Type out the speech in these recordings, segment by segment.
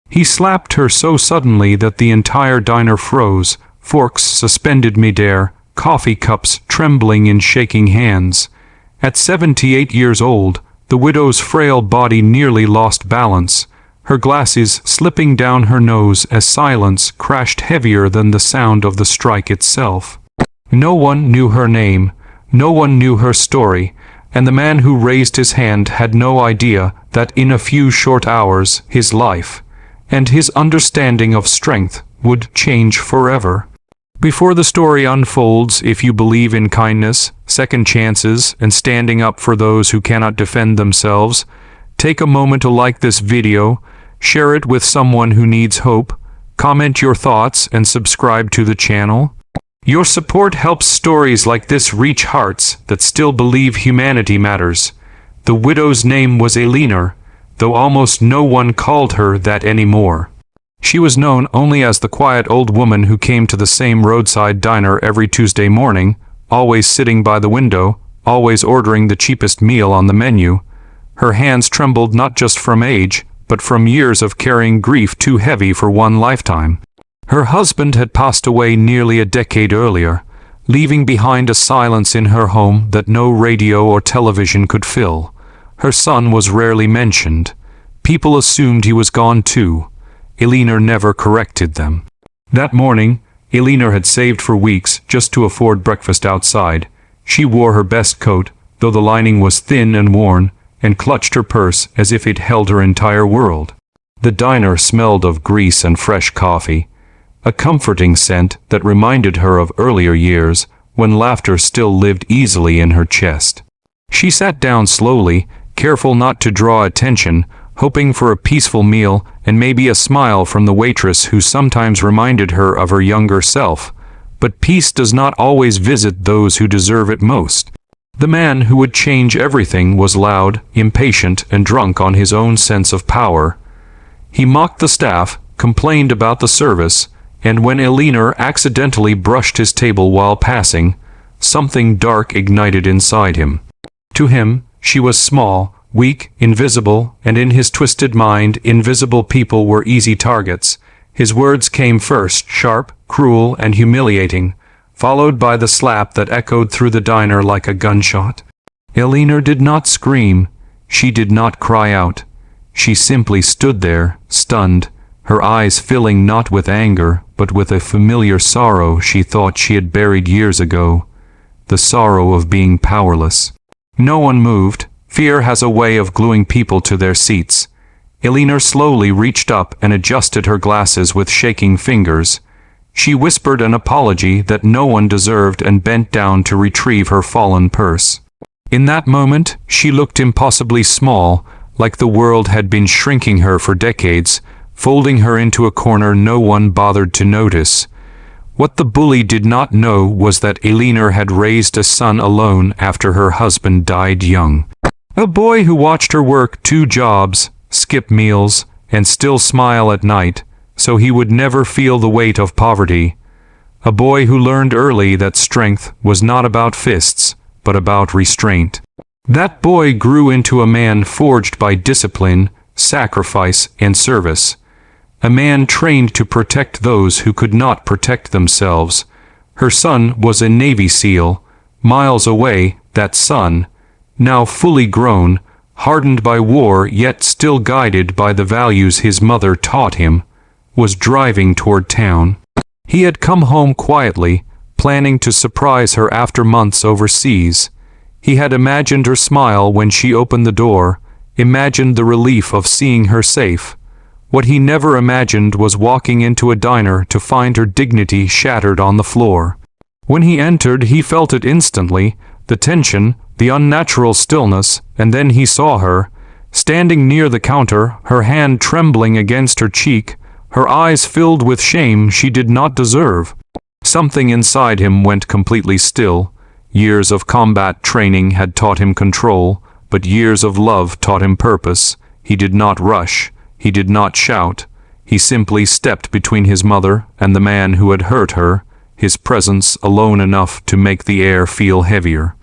He slapped her so suddenly that the entire diner froze, forks suspended midair, coffee cups trembling in shaking hands. At 78 years old, the widow's frail body nearly lost balance, her glasses slipping down her nose as silence crashed heavier than the sound of the strike itself. No one knew her name, no one knew her story, and the man who raised his hand had no idea that in a few short hours his life, and his understanding of strength, would change forever. Before the story unfolds, if you believe in kindness, second chances, and standing up for those who cannot defend themselves, take a moment to like this video, share it with someone who needs hope, comment your thoughts, and subscribe to the channel. Your support helps stories like this reach hearts that still believe humanity matters. The widow's name was Eleanor, though almost no one called her that anymore. She was known only as the quiet old woman who came to the same roadside diner every Tuesday morning, always sitting by the window, always ordering the cheapest meal on the menu. Her hands trembled not just from age, but from years of carrying grief too heavy for one lifetime. Her husband had passed away nearly a decade earlier, leaving behind a silence in her home that no radio or television could fill. Her son was rarely mentioned. People assumed he was gone too. Eleanor never corrected them. That morning, Eleanor had saved for weeks just to afford breakfast outside. She wore her best coat, though the lining was thin and worn, and clutched her purse as if it held her entire world. The diner smelled of grease and fresh coffee, a comforting scent that reminded her of earlier years when laughter still lived easily in her chest. She sat down slowly, careful not to draw attention, hoping for a peaceful meal and maybe a smile from the waitress who sometimes reminded her of her younger self. But peace does not always visit those who deserve it most. The man who would change everything was loud, impatient, and drunk on his own sense of power. He mocked the staff, complained about the service, and when Eleanor accidentally brushed his table while passing, something dark ignited inside him. To him, she was small, weak, invisible, and in his twisted mind, invisible people were easy targets. His words came first, sharp, cruel, and humiliating, followed by the slap that echoed through the diner like a gunshot. Eleanor did not scream. She did not cry out. She simply stood there, stunned, her eyes filling not with anger, but with a familiar sorrow she thought she had buried years ago, the sorrow of being powerless. No one moved. Fear has a way of gluing people to their seats. Eleanor slowly reached up and adjusted her glasses with shaking fingers. She whispered an apology that no one deserved and bent down to retrieve her fallen purse. In that moment, she looked impossibly small, like the world had been shrinking her for decades, folding her into a corner no one bothered to notice. What the bully did not know was that Eleanor had raised a son alone after her husband died young. A boy who watched her work 2 jobs, skip meals, and still smile at night, so he would never feel the weight of poverty. A boy who learned early that strength was not about fists, but about restraint. That boy grew into a man forged by discipline, sacrifice, and service. A man trained to protect those who could not protect themselves. Her son was a Navy SEAL. Miles away, that son, now fully grown, hardened by war yet still guided by the values his mother taught him, was driving toward town. He had come home quietly, planning to surprise her after months overseas. He had imagined her smile when she opened the door, imagined the relief of seeing her safe. What he never imagined was walking into a diner to find her dignity shattered on the floor. When he entered, he felt it instantly, the tension, the unnatural stillness, and then he saw her, standing near the counter, her hand trembling against her cheek, her eyes filled with shame she did not deserve. Something inside him went completely still. Years of combat training had taught him control, but years of love taught him purpose. He did not rush. He did not shout. He simply stepped between his mother and the man who had hurt her, his presence alone enough to make the air feel heavier.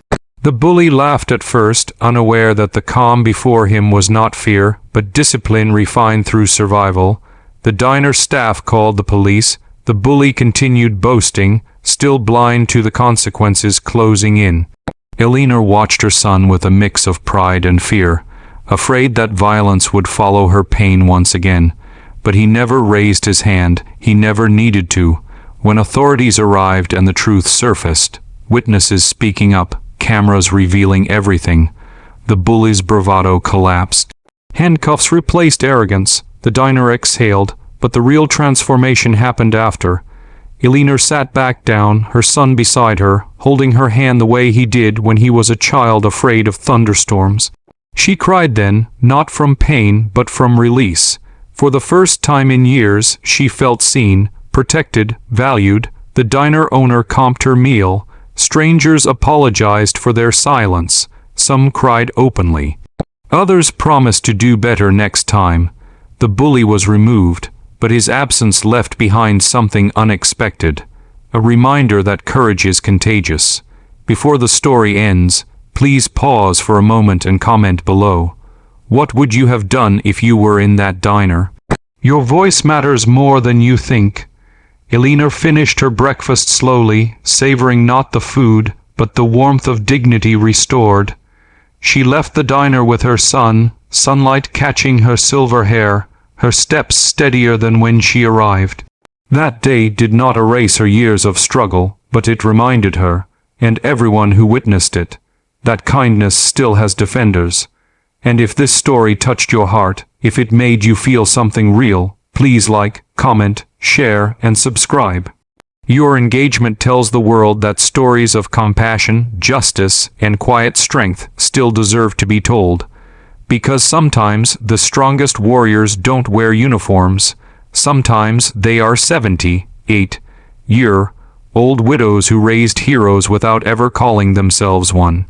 The bully laughed at first, unaware that the calm before him was not fear, but discipline refined through survival. The diner staff called the police. The bully continued boasting, still blind to the consequences closing in. Eleanor watched her son with a mix of pride and fear, afraid that violence would follow her pain once again. But he never raised his hand. He never needed to. When authorities arrived and the truth surfaced, witnesses speaking up, cameras revealing everything, the bully's bravado collapsed. Handcuffs replaced arrogance. The diner exhaled, but the real transformation happened after. Eleanor sat back down, her son beside her, holding her hand the way he did when he was a child afraid of thunderstorms. She cried then, not from pain, but from release. For the first time in years, she felt seen, protected, valued. The diner owner comped her meal. Strangers apologized for their silence. Some cried openly. Others promised to do better next time. The bully was removed, but his absence left behind something unexpected. A reminder that courage is contagious. Before the story ends, please pause for a moment and comment below. What would you have done if you were in that diner? Your voice matters more than you think. Eleanor finished her breakfast slowly, savoring not the food, but the warmth of dignity restored. She left the diner with her son, sunlight catching her silver hair, her steps steadier than when she arrived. That day did not erase her years of struggle, but it reminded her, and everyone who witnessed it, that kindness still has defenders. And if this story touched your heart, if it made you feel something real, please like, comment, share, and subscribe. Your engagement tells the world that stories of compassion, justice, and quiet strength still deserve to be told. Because sometimes the strongest warriors don't wear uniforms. Sometimes they are 78-year-old widows who raised heroes without ever calling themselves one.